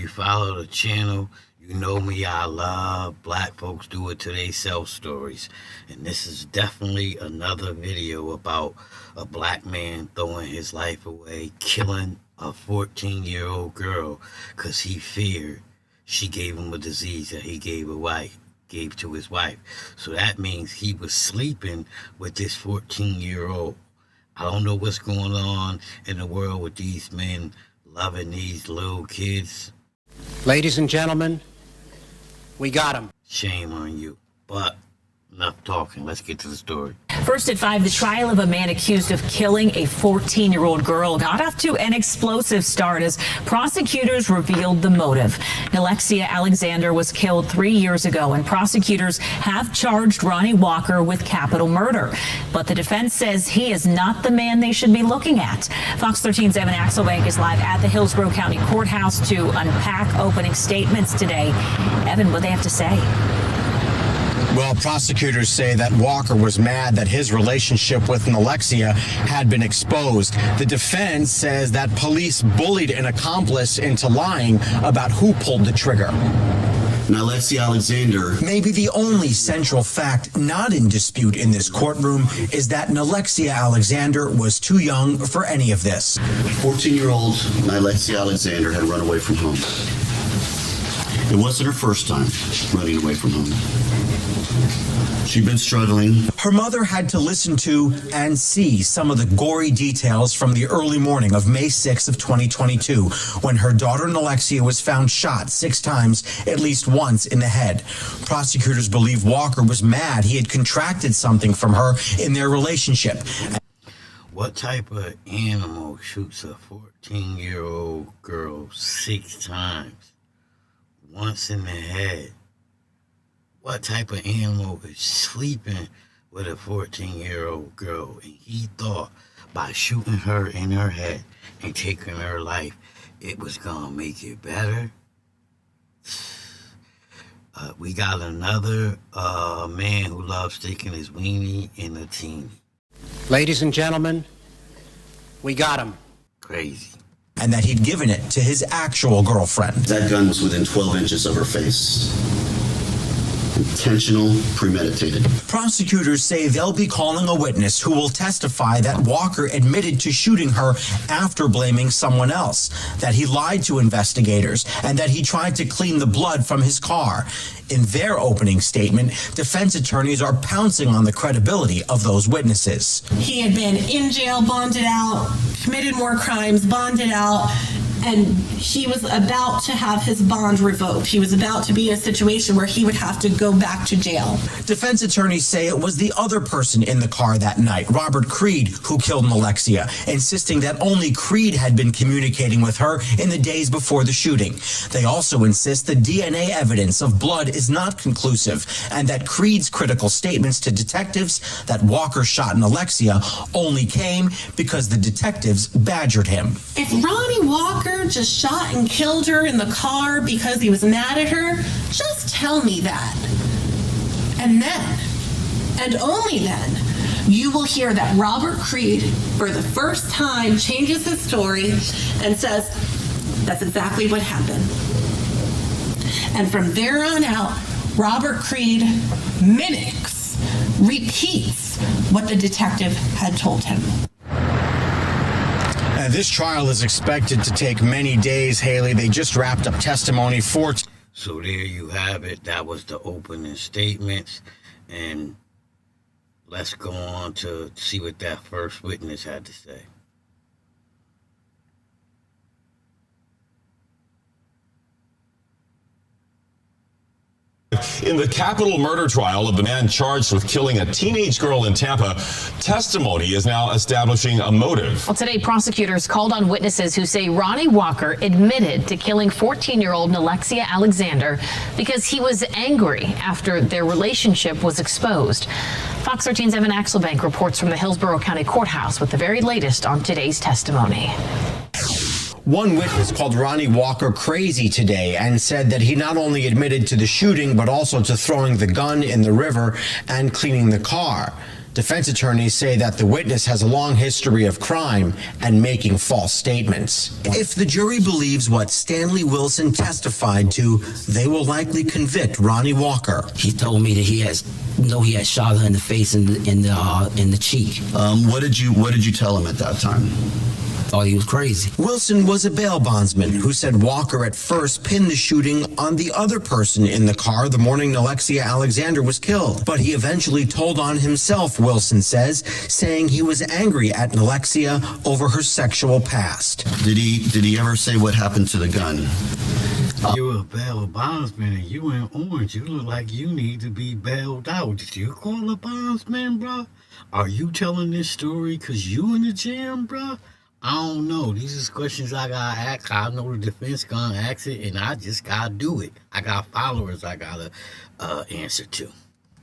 you follow the channel, you know me, I love black folks do it to they self stories. And this is definitely another video about a black man throwing his life away, killing a 14-year-old girl because he feared she gave him a disease that he gave to his wife. So that means he was sleeping with this 14-year-old. I don't know what's going on in the world with these men loving these little kids. Ladies and gentlemen, we got him. Shame on you. But enough talking. Let's get to the story. First at 5, the trial of a man accused of killing a 14-year-old girl got off to an explosive start as prosecutors revealed the motive. Nilexia Alexander was killed 3 years ago, and prosecutors have charged Ronnie Walker with capital murder. But the defense says he is not the man they should be looking at. Fox 13's Evan Axelbank is live at the Hillsborough County Courthouse to unpack opening statements today. Evan, what they have to say? Well, prosecutors say that Walker was mad that his relationship with Nilexia had been exposed. The defense says that police bullied an accomplice into lying about who pulled the trigger. Nilexia Alexander. Maybe the only central fact not in dispute in this courtroom is that Nilexia Alexander was too young for any of this. 14-year-old Nilexia Alexander had run away from home. It wasn't her first time running away from home. She'd been struggling. Her mother had to listen to and see some of the gory details from the early morning of May 6th of 2022, when her daughter Nilexia was found shot 6 times, at least once in the head. Prosecutors believe Walker was mad he had contracted something from her in their relationship. What type of animal shoots a 14-year-old girl 6 times? Once in the head? What type of animal is sleeping with a 14-year-old girl? And he thought by shooting her in her head and taking her life, it was gonna make it better. We got another man who loves sticking his weenie in a teeny. Ladies and gentlemen, we got him. Crazy. And that he'd given it to his actual girlfriend. That gun was within 12 inches of her face. Intentional, premeditated. Prosecutors say they'll be calling a witness who will testify that Walker admitted to shooting her after blaming someone else, that he lied to investigators, and that he tried to clean the blood from his car. In their opening statement, defense attorneys are pouncing on the credibility of those witnesses. He had been in jail, bonded out, committed more crimes, bonded out, and he was about to have his bond revoked. He was about to be in a situation where he would have to go back to jail. Defense attorneys say it was the other person in the car that night, Robert Creed, who killed Nilexia, insisting that only Creed had been communicating with her in the days before the shooting. They also insist the DNA evidence of blood is not conclusive, and that Creed's critical statements to detectives that Walker shot Nilexia only came because the detectives badgered him. If Ronnie Walker just shot and killed her in the car because he was mad at her, just tell me that. And then, and only then, you will hear that Robert Creed, for the first time, changes his story and says, that's exactly what happened. And from there on out, Robert Creed mimics, repeats what the detective had told him. This trial is expected to take many days, Haley. They just wrapped up testimony for... So there you have it. That was the opening statements. And let's go on to see what that first witness had to say. In the capital murder trial of the man charged with killing a teenage girl in Tampa, testimony is now establishing a motive. Well, today, prosecutors called on witnesses who say Ronnie Walker admitted to killing 14-year-old Nilexia Alexander because he was angry after their relationship was exposed. Fox 13's Evan Axelbank reports from the Hillsborough County Courthouse with the very latest on today's testimony. One witness called Ronnie Walker crazy today and said that he not only admitted to the shooting, but also to throwing the gun in the river and cleaning the car. Defense attorneys say that the witness has a long history of crime and making false statements. If the jury believes what Stanley Wilson testified to, they will likely convict Ronnie Walker. He told me that he had shot her in the face and in the cheek. What did you tell him at that time? Thought he was crazy. Wilson was a bail bondsman who said Walker at first pinned the shooting on the other person in the car the morning Nilexia Alexander was killed. But he eventually told on himself, Wilson says, saying he was angry at Nilexia over her sexual past. Did he ever say what happened to the gun? You're a bail bondsman and you in orange. You look like you need to be bailed out. Did you call a bondsman, bro? Are you telling this story because you in the jam, bro? I don't know. These is questions I gotta ask. I know the defense gonna ask it, and I just gotta do it. I got followers I gotta answer to.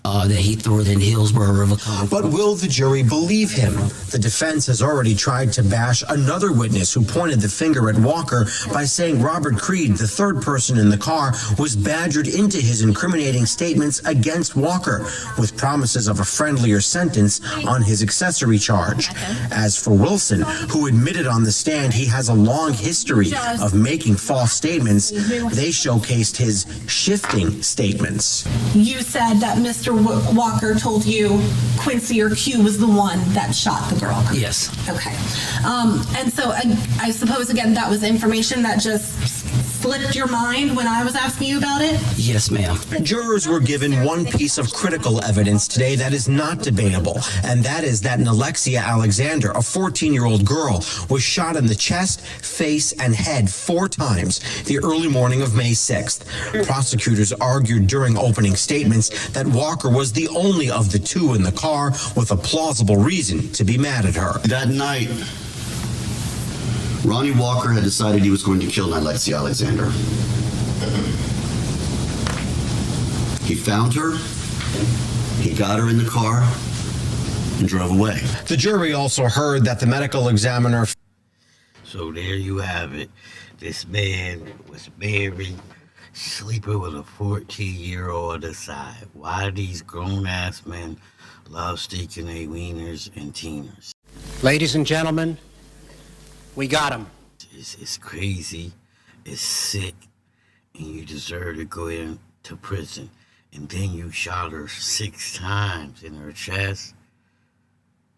That he threw it in Hillsborough River. But will the jury believe him? The defense has already tried to bash another witness who pointed the finger at Walker by saying Robert Creed, the third person in the car, was badgered into his incriminating statements against Walker with promises of a friendlier sentence on his accessory charge. As for Wilson, who admitted on the stand he has a long history of making false statements, they showcased his shifting statements. You said that Mr. Walker told you Quincy or Q was the one that shot the girl. Yes. Okay. And so I suppose, again, that was information that just slipped your mind when I was asking you about it? Yes, ma'am. Jurors were given one piece of critical evidence today that is not debatable, and that is that Nilexia Alexander, a 14-year-old girl, was shot in the chest, face, and head 4 times the early morning of May 6th. Prosecutors argued during opening statements that Walker was the only of the 2 in the car with a plausible reason to be mad at her. That night, Ronnie Walker had decided he was going to kill Nilexia Alexander. He found her, he got her in the car, and drove away. The jury also heard that the medical examiner. So there you have it. This man was married, sleeping with a 14-year-old on the side. Why these grown-ass men love sticking their wieners and teeners? Ladies and gentlemen, we got him. It's crazy, it's sick, and you deserve to go into prison. And then you shot her 6 times in her chest,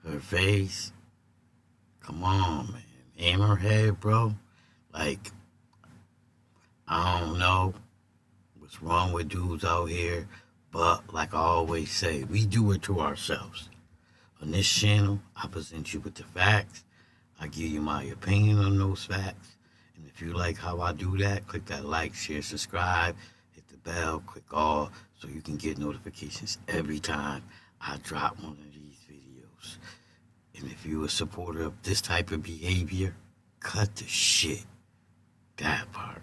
her face. Come on, man. In her head, bro. Like, I don't know what's wrong with dudes out here, but like I always say, we do it to ourselves. On this channel, I present you with the facts. I give you my opinion on those facts. And if you like how I do that, click that like, share, subscribe, hit the bell, click all, so you can get notifications every time I drop one of these videos. And if you're a supporter of this type of behavior, cut the shit. That part.